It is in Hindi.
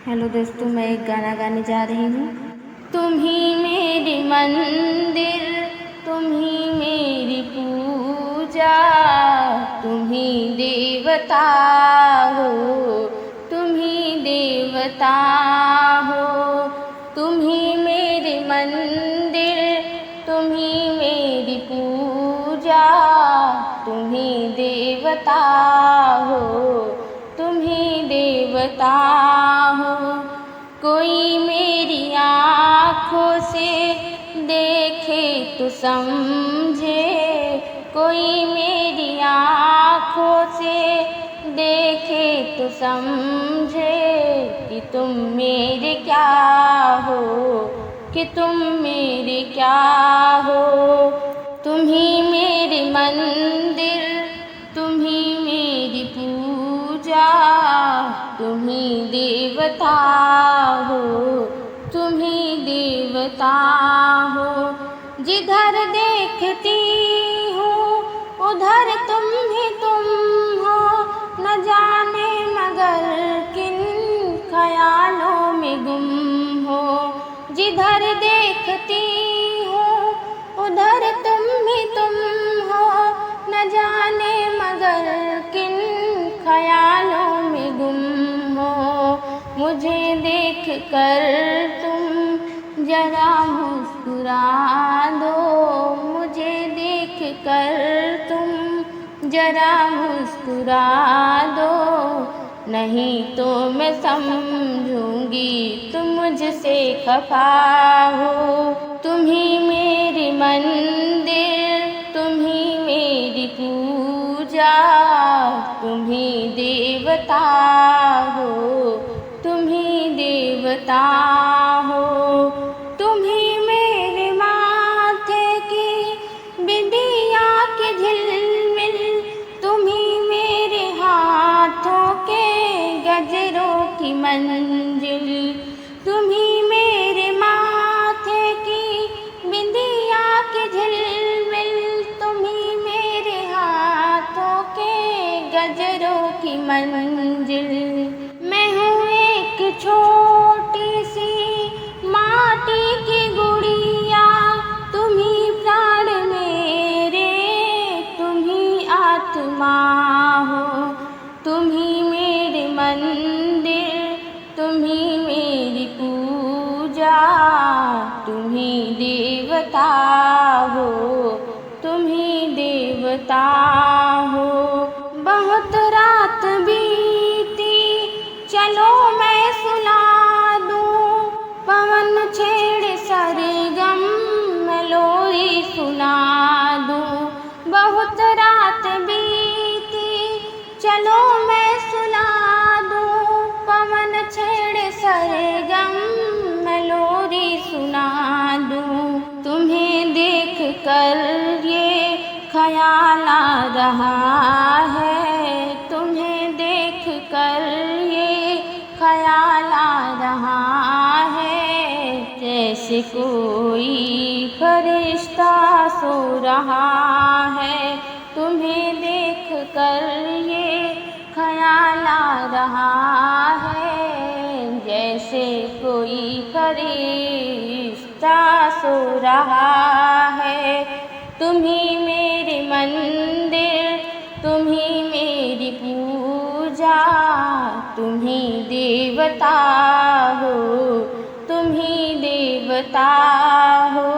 हेलो दोस्तों, मैं एक गाना गाने जा रही हूँ। तुम ही मेरी मंदिर, तुम ही मेरी पूजा, तुम ही देवता हो, तुम ही देवता हो। तुम ही मेरी मंदिर, तुम ही मेरी पूजा, तुम ही देवता हो, तुम ही देवता हो। कोई मेरी आँखों से देखे तो समझे, कोई मेरी आँखों से देखे तो समझे कि तुम मेरे क्या हो, कि तुम मेरे क्या हो। तुम ही मेरी मंदिर, तुम ही मेरी पूजा, तुम ही देवता हो, तुम ही देवता हो। जिधर देखती हूँ उधर तुम ही तुम हो, न जाने मगर किन ख्यालों में गुम हो। जिधर देखती हूँ उधर तुम ही तुम हो, न जाने मगर किन ख्यालों में गुम हो। मुझे देख कर तुम जरा मुस्कुरा दो, मुझे देख कर तुम जरा मुस्कुरा दो, नहीं तो मैं समझूंगी तुम मुझसे खफा हो। तुम ही मेरी मंदिर, तुम ही मेरी पूजा, तुम ही देवता हो, तुम ही देवता हो। तुम ही मेरे माथे की बिंदिया की झिलमिल, तुम ही मेरे हाथों के गजरों की मंजिल। तुम ही मेरे माथे की बिंदिया की झिलमिल, तुम ही मेरे हाथों के गजरों की मंजिल। मैं हूँ एक छोटी सी माटी की गुड़िया, तुम ही प्राण मेरे, तुम ही आत्मा हो। तुम ही मेरे मंदिर, तुम ही मेरी पूजा, तुम ही देवता हो, तुम ही देवता हो। बहुत रात बीती चलो मैं सुना दूँ, पवन छेड़े सरगम मैं लोरी सुना दूँ। बहुत रात बीती चलो मैं सुना दूँ, पवन छेड़े सरगम मैं लोरी सुना दूँ। तुम्हें देख कर ये ख्याल आ रहा है, तुम्हें देख कर ये ख्याल आ रहा है, जैसे कोई फरिश्ता सो रहा है। तुम्हें देख कर ये ख्याल आ रहा है, जैसे कोई फरिश्ता सो रहा है। तुम ही मेरी मंदिर, तुम ही मेरी पूजा, तुम ही देवता हो, तुम ही देवता हो।